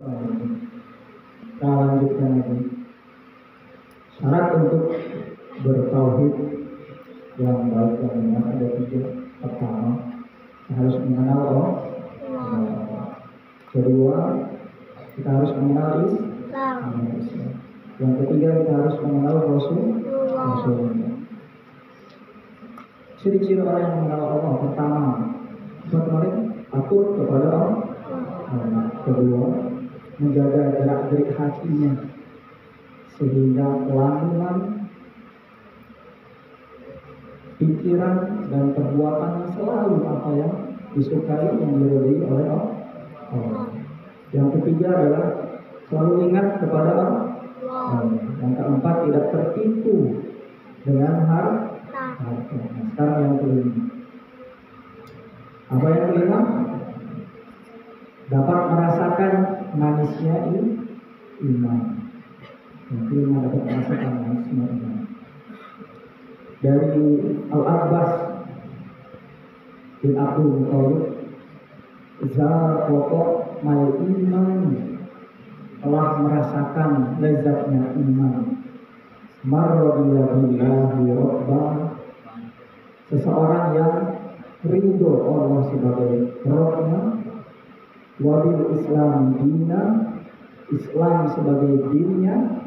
Kita lanjutkan lagi. Syarat untuk bertauhid yang baik dan benar ada 3. Pertama, kita harus mengenal Allah. Kedua, kita harus mengenal Islam. Yang ketiga, kita harus mengenal Rasulullah. Ciri-ciri orang yang mengenal Allah: pertama, takut kepada Allah. Kedua, menjaga gerak-gerik hatinya sehingga pelan-pelan pikiran dan perbuatannya selalu apa yang disukai, yang diridhai oleh Allah. Yang ketiga adalah selalu ingat kepada Allah. Yang keempat, tidak tertipu dengan harta. Sekarang yang kelima. Apa yang kelima? Dapat merasakan manisnya iman. Yang kelima, dapat merasakan manisnya iman. Dari Al-Abbas bin Abdul Muthalib, Zaqaqa mal iman, telah merasakan lezatnya iman. Marradiya billahi rabbah, seseorang yang ridho Allah sebagai Rabbnya, wabil Islam dina, Islam sebagai dinnya,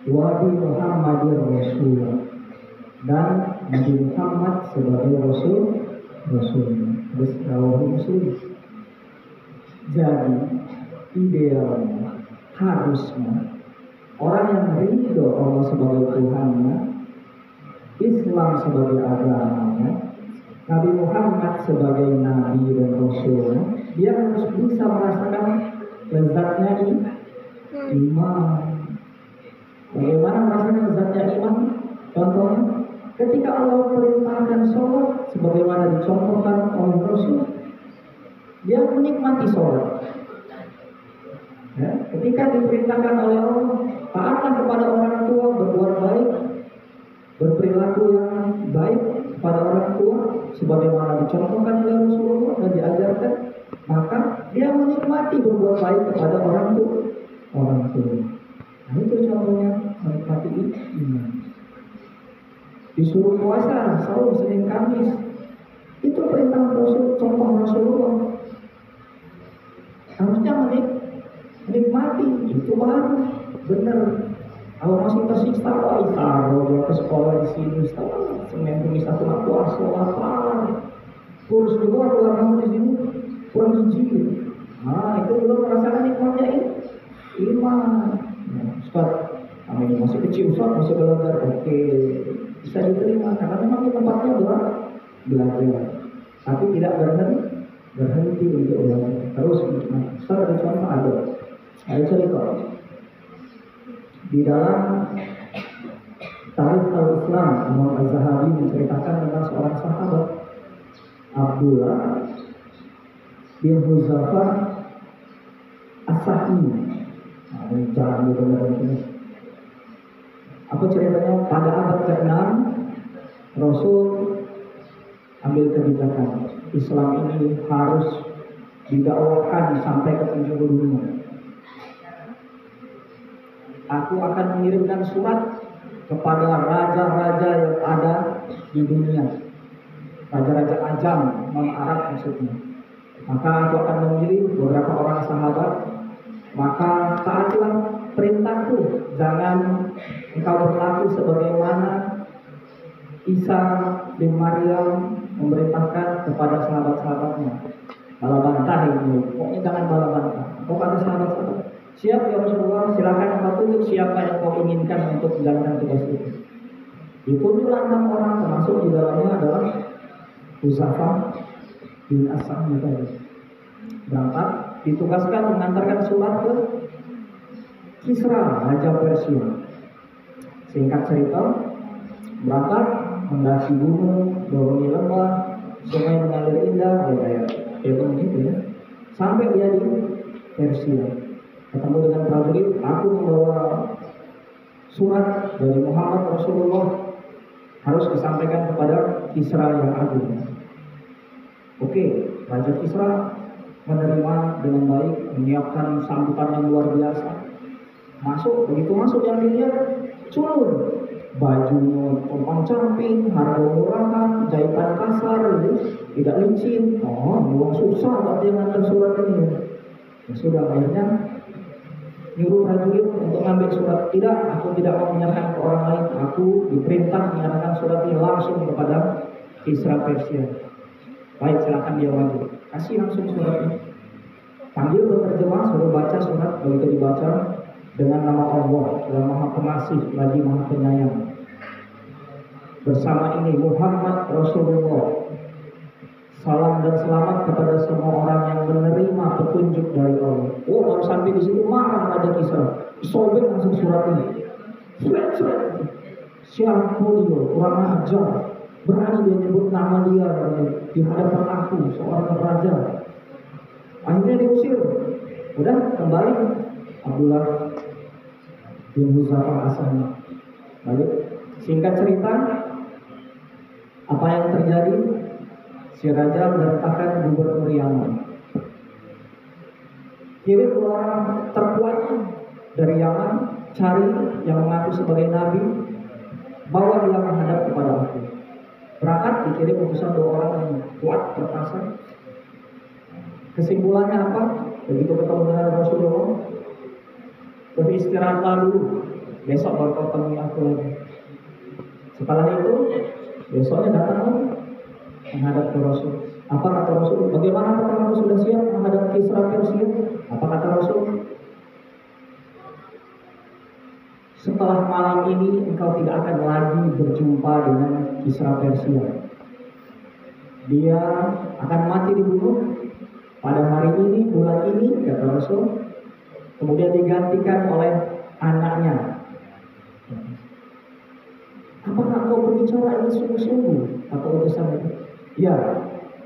wabil Muhammadir Rasul, dan Nabi Muhammad sebagai Rasulnya. Muslim. Jadi idealnya, harusnya orang yang ridho Allah sebagai Tuhannya, Islam sebagai agamanya, Nabi Muhammad sebagai Nabi dan Rasulnya, dia harus bisa merasakan lezatnya iman. Bagaimana merasakan lezatnya iman? Contohnya, ketika Allah perintahkan sholat sebagaimana dicontohkan oleh Rasul, dia menikmati sholat. Ya, ketika diperintahkan oleh Allah, taatlah kepada orang tua, berbuat baik, berperilaku yang baik kepada orang tua sebagaimana dicontohkan oleh Rasulullah dan diajarkan, maka dia menikmati berbuat baik kepada orang tua. Nah, itu contohnya menikmati iman. Disuruh puasa sahur Senin Kamis, itu perintah Rasul, contoh Rasulullah. Harusnya menikmati, itu baru benar. Kalau masih tersiksa, taruh ke sekolah di sini, Senin Kamis aku nggak puasa, lapar, kurus juga keluar kamu di sini, kurang gizi. Nah, itu belum merasakan nikmatnya iman. Nah, Ustaz, kami masih kecil, Ustaz, masih belajar, oke, bisa diterima karena memang di tempatnya belajar, tapi tidak berhenti untuk belajar, terus menikmati. Ustaz, ada contoh ada. Ayo cerita. Di dalam Tarikh Al-Islam, Imam Az-Zahabi menceritakan tentang seorang sahabat, Abdullah bin Huzaifah As-Sahmi. Nah, ini cara didengar ini. Apa ceritanya? Pada abad ke-6, Rasul ambil kebijakan Islam ini harus didakwakan sampai ke penjuru dunia. Aku akan mengirimkan surat kepada raja-raja yang ada di dunia, raja-raja ajam, non-Arab maksudnya. Maka aku akan memilih beberapa orang sahabat, maka taatlah perintahku, jangan engkau berlaku sebagaimana Isa bin Maryam memerintahkan kepada sahabat-sahabatnya. Bala bantah ini, pokoknya jangan bala bantah. Kau kata sahabat-sahabat, siap ya Rasulullah, silakan engkau tunjuk siapa yang kau inginkan untuk menjalankan tugas itu. Ditunjuklah 6 orang, termasuk di dalamnya adalah Huzaifah bin As-Sahmi tadi. Berangkat, ditugaskan mengantarkan surat ke Kisra, Raja Persia. Singkat cerita, berangkat mendaki gunung, dorong lembah, sungai mengalir indah, gitu ya. Sampai dia di Persia, ketemu dengan prajurit, aku membawa surat dari Muhammad Rasulullah, harus disampaikan kepada Kisra yang agung. Oke, Raja Kisra menerima dengan baik, menyiapkan sambutan yang luar biasa. Masuk, begitu masuk yang dilihat culun, bajunya tompang camping, harga murahan, jahitan kasar, tidak licin. Oh, buang susah berarti yang ngantar surat ini. Ya sudah, akhirnya nyuruh prajurit untuk ngambil surat. Tidak, aku tidak mau menyerahkan ke orang lain. Aku diperintah menyerahkan surat ini langsung kepada Kisra Persia. Baik, silakan dia maju. Kasih langsung surat ini. Panggil penerjemah, suruh baca surat. Begitu dibaca, dengan nama Allah yang Maha Pengasih lagi Maha Penyayang. Bersama ini Muhammad Rasulullah. Salam dan selamat kepada semua orang yang menerima petunjuk dari Allah. Oh, baru sampai di situ marah Raja Kisra. Sobek langsung surat ini. Surat. Siapa dia? Kurang ajar. Berani dia nyebut nama dia di hadapan aku, seorang raja. Akhirnya diusir. Udah kembali Abdullah bin Huzaifah As-Sahmi. Baik, singkat cerita, apa yang terjadi? Si raja memerintahkan gubernur Yaman, kirim orang terkuatnya dari Yaman, cari yang mengaku sebagai nabi, bawa dia menghadap kepada aku. Berangkat dikirim utusan 2 orang yang kuat perkasa. Kesimpulannya apa? Begitu ketemu dengan Rasulullah, beristirahatlah dulu, besok baru kau temui aku lagi. Setelah itu besoknya datang lagi menghadap ke Rasul. Apa kata Rasul? Bagaimana kata kamu sudah siap menghadap Kisra Persia? Apa kata Rasul? Setelah malam ini engkau tidak akan lagi berjumpa dengan Kisra Persia. Dia akan mati dibunuh pada hari ini, bulan ini, kata Rasul. Kemudian digantikan oleh anaknya. Apakah kau berbicara ini sungguh-sungguh? Atau utusan itu? Ya,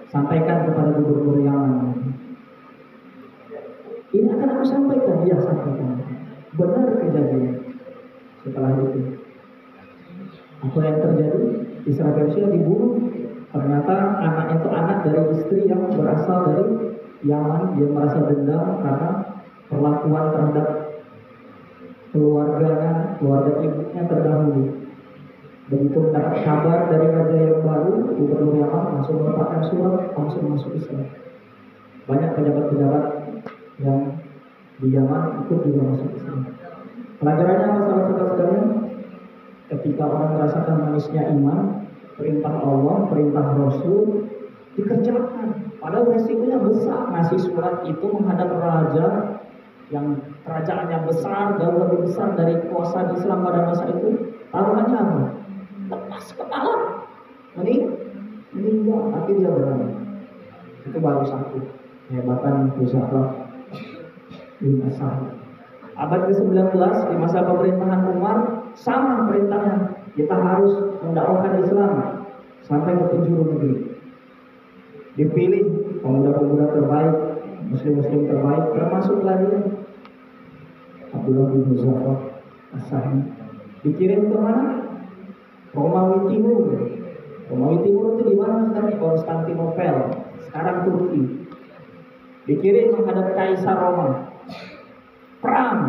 sampaikan kepada gubernur Yaman. Ini akan aku sampaikan. Ya, sampaikan. Benar kejadian. Setelah itu, apa yang terjadi? Kisra Persia dibunuh. Ternyata anak itu anak dari istri yang berasal dari Yaman. Dia merasa dendam karena perlakuan terhadap keluarga ibunya terdahulu. Begitu mendapat kabar dari raja yang baru, gubernur Yaman langsung meletakkan surat, langsung masuk Islam. Banyak pejabat-pejabat yang di Yaman ikut juga masuk Islam. Pelajarannya apa sahabat-sahabat sekalian? Ketika orang merasakan manisnya iman, perintah Allah, perintah Rasul dikerjakan. Padahal resikonya besar. Ngasih surat itu menghadap raja yang kerajaannya besar, jauh lebih besar dari kekuasaan Islam pada masa itu. Taruhannya apa? Lepas kepala. Meninggal, tapi dia berani. Itu baru satu kehebatan Huzaifah bin As-Sahmi. Abad ke-19 di masa pemerintahan Umar, sama perintahnya. Kita harus mendakwahkan Islam sampai ke penjuru negeri. Dipilih pemuda-pemuda terbaik, muslim-muslim terbaik, termasuklah dia Abdullah bin Huzaifah As-Sahmi. Dikirim ke mana? Romawi Timur. Romawi Timur itu di mana sekarang? Konstantinopel, sekarang Turki. Dikirim menghadap Kaisar Roma. Perang.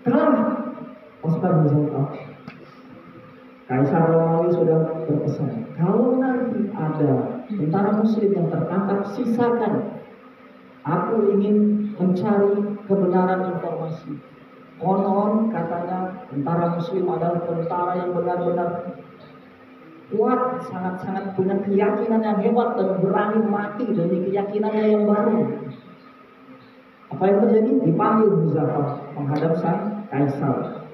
Kalah pasukan Huzaifah. Kaisar Romawi sudah berpesan, kalau nanti ada tentara muslim yang tertangkap, sisakan. Aku ingin mencari kebenaran informasi. Konon katanya tentara muslim adalah tentara yang benar-benar kuat, sangat-sangat punya keyakinan yang hebat dan berani mati demi keyakinannya yang baru. Apa yang terjadi? Dipanggil Huzaifah menghadap sang kaisar.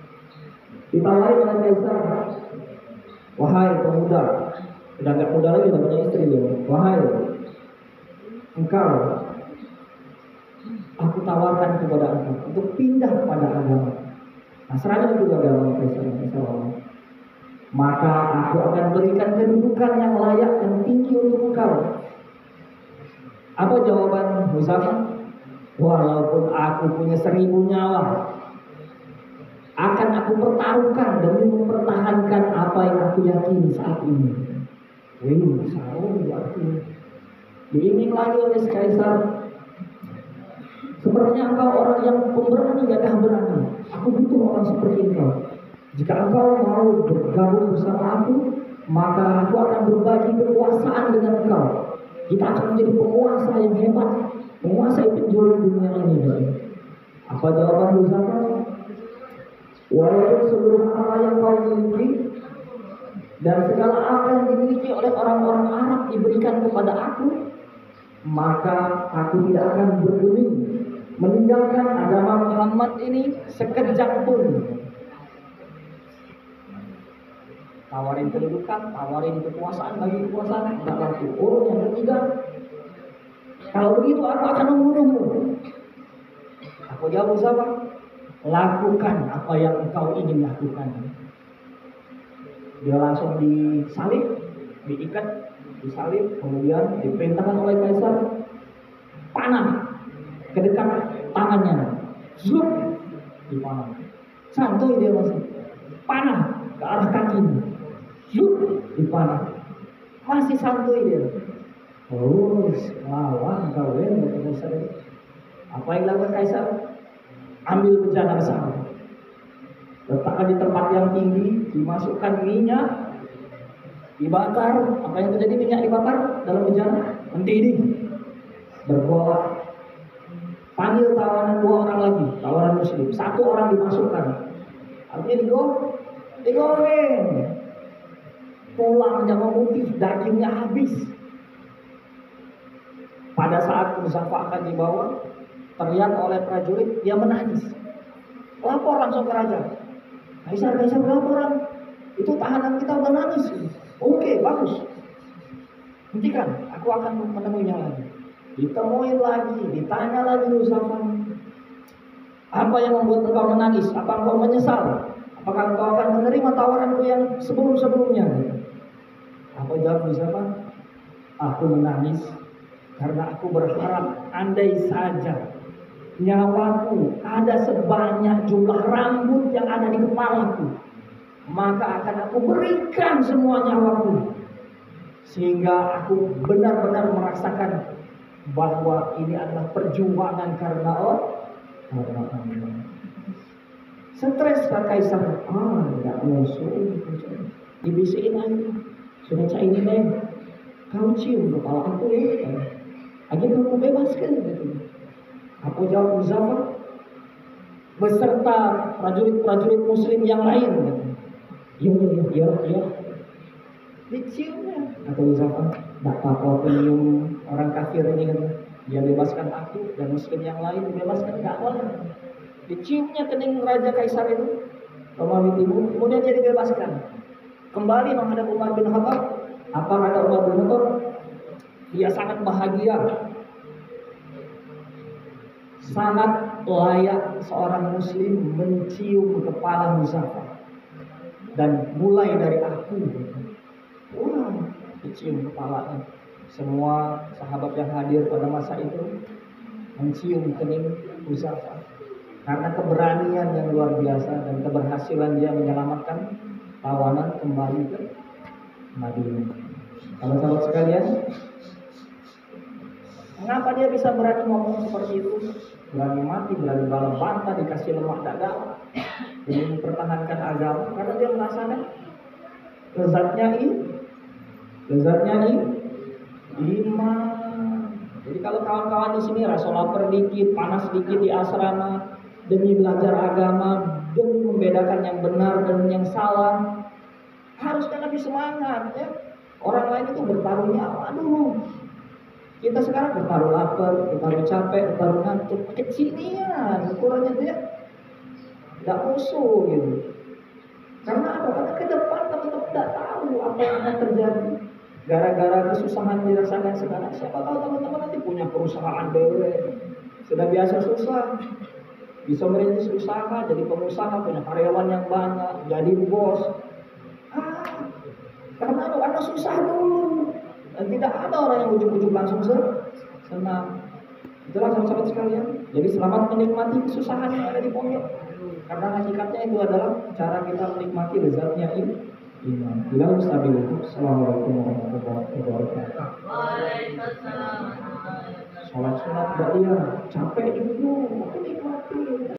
Ditawari oleh kaisar, wahai pemuda, sudah nggak muda lagi, udah punya istri ya. Wahai engkau, aku tawarkan kepada engkau untuk pindah pada agama Nasrani, itu agama kaisar. Maka aku akan berikan kedudukan yang layak dan tinggi untuk engkau. Apa jawaban Huzaifah? Walaupun aku punya 1000 nyawa, akan aku pertaruhkan demi mempertahankan apa yang aku yakini saat ini. Wih, saru berarti. Diiming lagi oleh kaisar, sepertinya engkau orang yang pemberani, gagah berani. Aku butuh orang seperti engkau. Jika engkau mau bergabung bersama aku, maka aku akan berbagi kekuasaan dengan engkau. Kita akan menjadi penguasa yang hebat, menguasai penjuru dunia ini. Apa jawaban Yosafat? Walaupun seluruh apa yang kau miliki dan segala apa yang dimiliki oleh orang-orang Arab diberikan kepada aku, maka aku tidak akan bergeming meninggalkan agama Muhammad ini sekejap pun. Tawarin kedudukan, tawarin kekuasaan, bagi kekuasaan, tidak laku. Urut yang ketiga, kalau begitu aku akan membunuhmu. Aku jawab siapa? Lakukan apa yang engkau ingin lakukan. Dia langsung disalib, diikat, disalib, kemudian diperintahkan oleh kaisar panah ke dekat tangannya, zup dipanah. Santuy dia masih panah ke arah kakinya, zup dipanah, masih santuy dia. Oh, lawan kau ya, kaisar. Apa yang dilakukan kaisar? Ambil bejana besar, letakkan di tempat yang tinggi, dimasukkan minyak, dibakar. Apa yang terjadi? Minyak dibakar dalam bejana, mendidih, bergolak. Panggil tawanan 2 orang lagi, tawanan muslim. 1 orang dimasukkan, artinya digoreng. Tulangnya memutih, dagingnya habis. Pada saat Yosafat akan dibawa, terlihat oleh prajurit, dia menangis. Lapor langsung ke raja. Kaisar laporan, itu tahanan kita menangis. Oke, bagus. Hentikan, aku akan menemuinya lagi. Ditemuin lagi, ditanya lagi Yosafat, apa yang membuat engkau menangis? Apa engkau menyesal? Apakah engkau akan menerima tawaranku yang sebelum-sebelumnya? Apa jawab Yosafat? Aku menangis karena aku berharap andai saja nyawaku ada sebanyak jumlah rambut yang ada di kepalaku, maka akan aku berikan semua nyawaku, sehingga aku benar-benar merasakan bahwa ini adalah perjuangan karena Allah. Stres Pak Kaisar, tidak musuh, dibisikin aja, sudah cair ini, kau cium kepala aku ya, aja kamu bebaskan gitu. Aku jawab Yosafat beserta prajurit-prajurit muslim yang lain. Iya. Diciumnya. Atau Yosafat, tak apa-apa penyium orang kafir ini kan. Dia bebaskan aku dan muslim yang lain dibebaskan, gak boleh. Diciumnya kening Raja Kaisar itu, Romawi Timur, kemudian dia dibebaskan. Kembali menghadap Umar bin Khattab. Apa kata Umar bin Khattab? Dia sangat bahagia. Sangat layak seorang muslim mencium kepala Yosafat. Dan mulai dari aku, dicium kepalanya. Semua sahabat yang hadir pada masa itu mencium kening Yosafat. Karena keberanian yang luar biasa dan keberhasilan dia menyelamatkan tawanan kembali ke Madinah. Kalau sahabat sekalian, mengapa dia bisa berani ngomong seperti itu? Berani mati, berani balas bantah, dikasih lemak dada demi mempertahankan agama, karena dia merasakan lezatnya iman. Jadi kalau kawan-kawan di sini rasa lapar dikit, panas dikit di asrama demi belajar agama, demi membedakan yang benar dan yang salah, harusnya lebih semangat ya. Orang lain itu bertaruh nyawa dulu. Kita sekarang bertaruh lapar, bertaruh capek, bertaruh ngantuk, kecinian ukurannya dia tidak musuh gitu. Karena apa? Karena ke depan teman-teman tidak tahu apa yang akan terjadi. Gara-gara kesusahan dirasakan sekarang, siapa tahu teman-teman nanti punya perusahaan BUMN, sudah biasa susah, bisa merintis usaha, jadi pengusaha, punya karyawan yang banyak, jadi bos. Karena susah dulu. Dan tidak ada orang yang ujuk-ujuk langsung senang. Itulah sahabat sekalian. Jadi selamat menikmati kesusahan yang ada di pondok. Karena hakikatnya itu adalah cara kita menikmati lezatnya iman. Ilal stabil itu. Assalamualaikum warahmatullahi wabarakatuh. Waalaikumsalam warahmatullahi wabarakatuh. Sholat sunat ba'diyah capek juga.